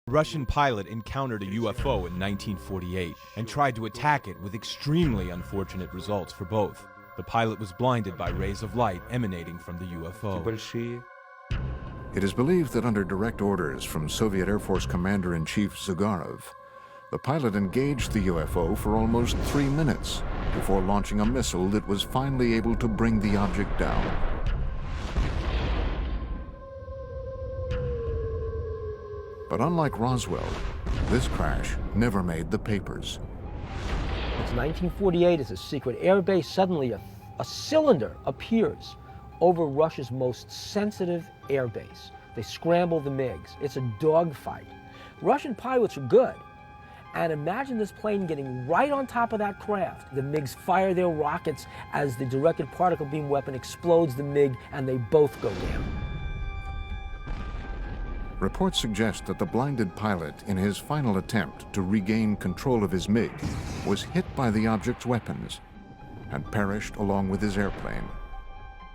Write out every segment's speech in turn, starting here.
A Russian pilot encountered a UFO in 1948 and tried to attack it with extremely unfortunate results for both. The pilot was blinded by rays of light emanating from the UFO. It is believed that under direct orders from Soviet Air Force Commander-in-Chief Zyugarov, the pilot engaged the UFO for almost 3 minutes before launching a missile that was finally able to bring the object down. But unlike Roswell, this crash never made the papers. It's 1948, it's a secret airbase. Suddenly a cylinder appears over Russia's most sensitive airbase. They scramble the MiGs. It's a dogfight. Russian pilots are good. And imagine this plane getting right on top of that craft. The MiGs fire their rockets as the directed particle beam weapon explodes the MiG, and they both go down. Reports suggest that the blinded pilot, in his final attempt to regain control of his MiG, was hit by the object's weapons and perished along with his airplane.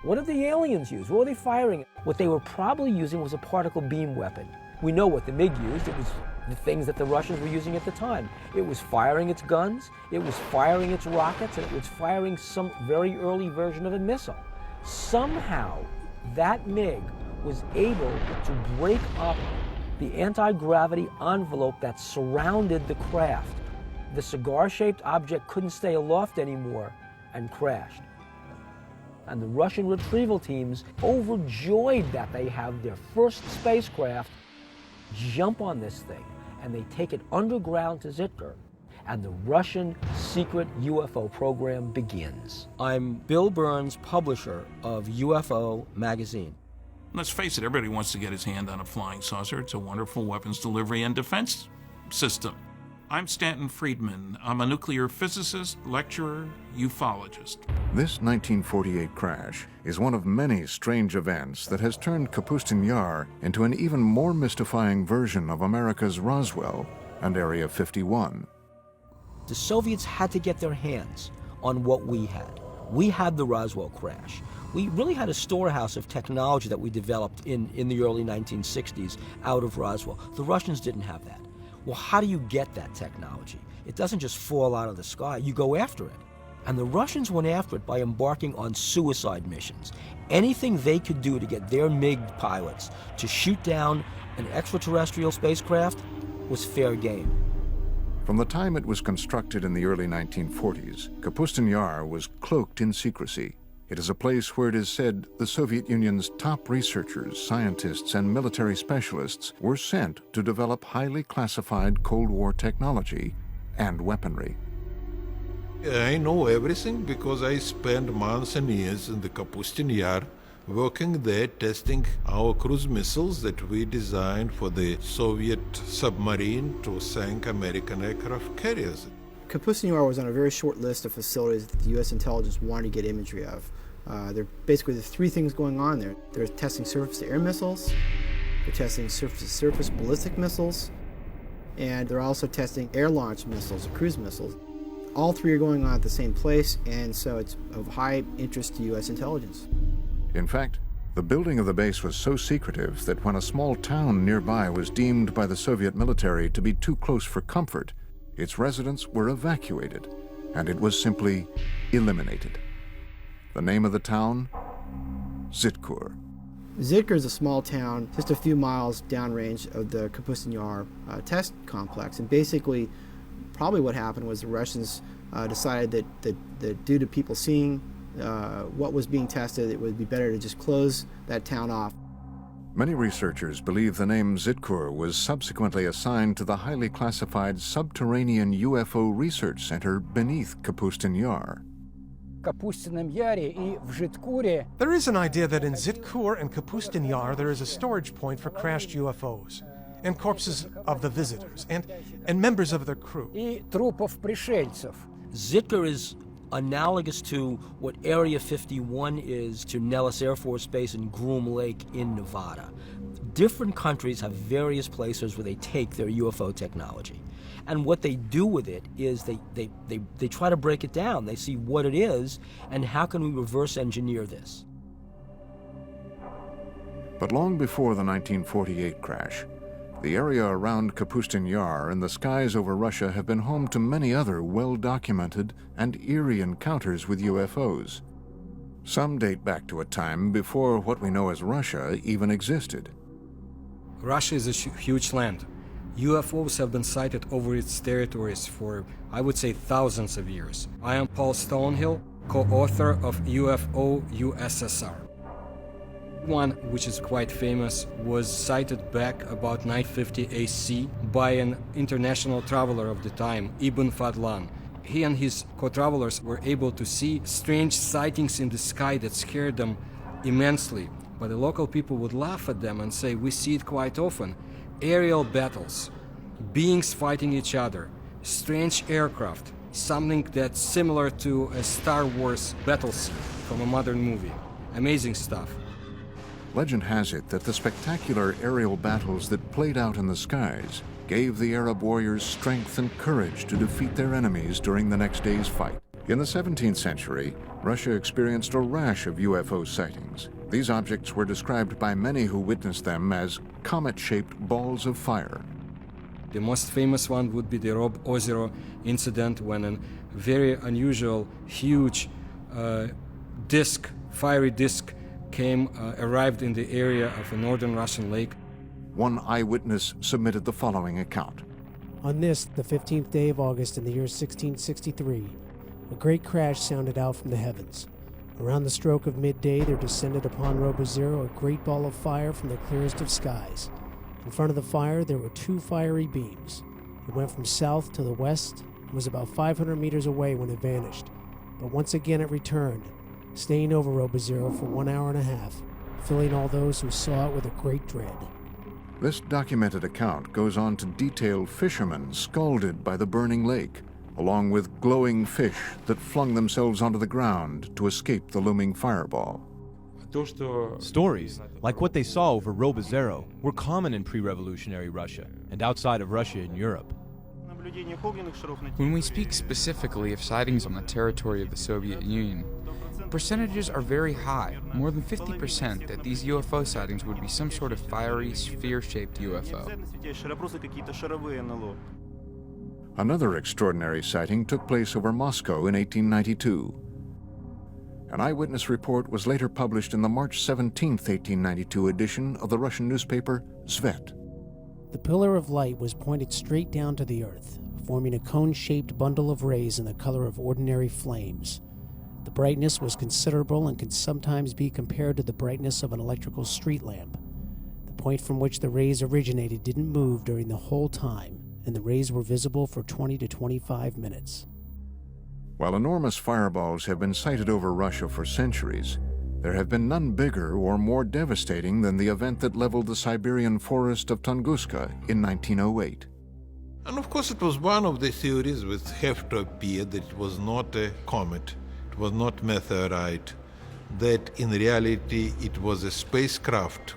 What did the aliens use? What were they firing? What they were probably using was a particle beam weapon. We know what the MiG used. It was the things that the Russians were using at the time. It was firing its guns, it was firing its rockets, and it was firing some very early version of a missile. Somehow, that MiG was able to break up the anti-gravity envelope that surrounded the craft. The cigar-shaped object couldn't stay aloft anymore and crashed. And the Russian retrieval teams, overjoyed that they have their first spacecraft, jump on this thing, and they take it underground to Zitkar, and the Russian secret UFO program begins. I'm Bill Burns, publisher of UFO magazine. Let's face it, everybody wants to get his hand on a flying saucer. It's a wonderful weapons delivery and defense system. I'm Stanton Friedman. I'm a nuclear physicist, lecturer, ufologist. This 1948 crash is one of many strange events that has turned Kapustin Yar into an even more mystifying version of America's Roswell and Area 51. The Soviets had to get their hands on what we had. We had the Roswell crash. We really had a storehouse of technology that we developed in the early 1960s out of Roswell. The Russians didn't have that. Well, how do you get that technology? It doesn't just fall out of the sky. You go after it. And the Russians went after it by embarking on suicide missions. Anything they could do to get their MiG pilots to shoot down an extraterrestrial spacecraft was fair game. From the time it was constructed in the early 1940s, Kapustin Yar was cloaked in secrecy. It is a place where it is said the Soviet Union's top researchers, scientists, and military specialists were sent to develop highly classified Cold War technology and weaponry. I know everything because I spent months and years in the Kapustin Yar working there testing our cruise missiles that we designed for the Soviet submarine to sink American aircraft carriers. Kapustin Yar was on a very short list of facilities that the U.S. intelligence wanted to get imagery of. There are three things going on there. They're testing surface-to-air missiles, they're testing surface-to-surface ballistic missiles, and they're also testing air-launched missiles, cruise missiles. All three are going on at the same place, and so it's of high interest to U.S. intelligence. In fact, the building of the base was so secretive that when a small town nearby was deemed by the Soviet military to be too close for comfort, its residents were evacuated, and it was simply eliminated. The name of the town? Zitkar. Zitkar is a small town just a few miles downrange of the Kapustin Yar test complex, and basically probably what happened was the Russians decided that due to people seeing what was being tested, it would be better to just close that town off. Many researchers believe the name Zitkar was subsequently assigned to the highly classified subterranean UFO research center beneath Kapustin Yar. There is an idea that in Zitkar and Kapustin Yar there is a storage point for crashed UFOs and corpses of the visitors and members of their crew. Zitkar is analogous to what Area 51 is to Nellis Air Force Base and Groom Lake in Nevada. Different countries have various places where they take their UFO technology. And what they do with it is they try to break it down. They see what it is and how can we reverse engineer this. But long before the 1948 crash, The area around Kapustin Yar and the skies over Russia have been home to many other well-documented and eerie encounters with UFOs. Some date back to a time before what we know as Russia even existed. Russia is a huge land. UFOs have been sighted over its territories for, I would say, thousands of years. I am Paul Stonehill, co-author of UFO USSR. One, which is quite famous, was sighted back about 950 AC by an international traveler of the time, Ibn Fadlan. He and his co-travelers were able to see strange sightings in the sky that scared them immensely. But the local people would laugh at them and say, we see it quite often. Aerial battles, beings fighting each other, strange aircraft, something that's similar to a Star Wars battle scene from a modern movie. Amazing stuff. Legend has it that the spectacular aerial battles that played out in the skies gave the Arab warriors strength and courage to defeat their enemies during the next day's fight. In the 17th century, Russia experienced a rash of UFO sightings. These objects were described by many who witnessed them as comet-shaped balls of fire. The most famous one would be the Rob Ozero incident, when a very unusual, huge fiery disc arrived in the area of a northern Russian lake. One eyewitness submitted the following account. On this, the 15th day of August in the year 1663, a great crash sounded out from the heavens. Around the stroke of midday, there descended upon Robozero a great ball of fire from the clearest of skies. In front of the fire, there were two fiery beams. It went from south to the west and was about 500 meters away when it vanished. But once again it returned, staying over Robozero for 1 hour and a half, filling all those who saw it with a great dread. This documented account goes on to detail fishermen scalded by the burning lake, along with glowing fish that flung themselves onto the ground to escape the looming fireball. Stories, like what they saw over Robozero, were common in pre-revolutionary Russia and outside of Russia in Europe. When we speak specifically of sightings on the territory of the Soviet Union, percentages are very high, more than 50%, that these UFO sightings would be some sort of fiery, sphere-shaped UFO. Another extraordinary sighting took place over Moscow in 1892. An eyewitness report was later published in the March 17, 1892 edition of the Russian newspaper Svet. The pillar of light was pointed straight down to the earth, forming a cone-shaped bundle of rays in the color of ordinary flames. The brightness was considerable and can sometimes be compared to the brightness of an electrical street lamp. The point from which the rays originated didn't move during the whole time, and the rays were visible for 20 to 25 minutes. While enormous fireballs have been sighted over Russia for centuries, there have been none bigger or more devastating than the event that leveled the Siberian forest of Tunguska in 1908. And of course it was one of the theories which have to appear that it was not a comet, it was not meteorite, that in reality it was a spacecraft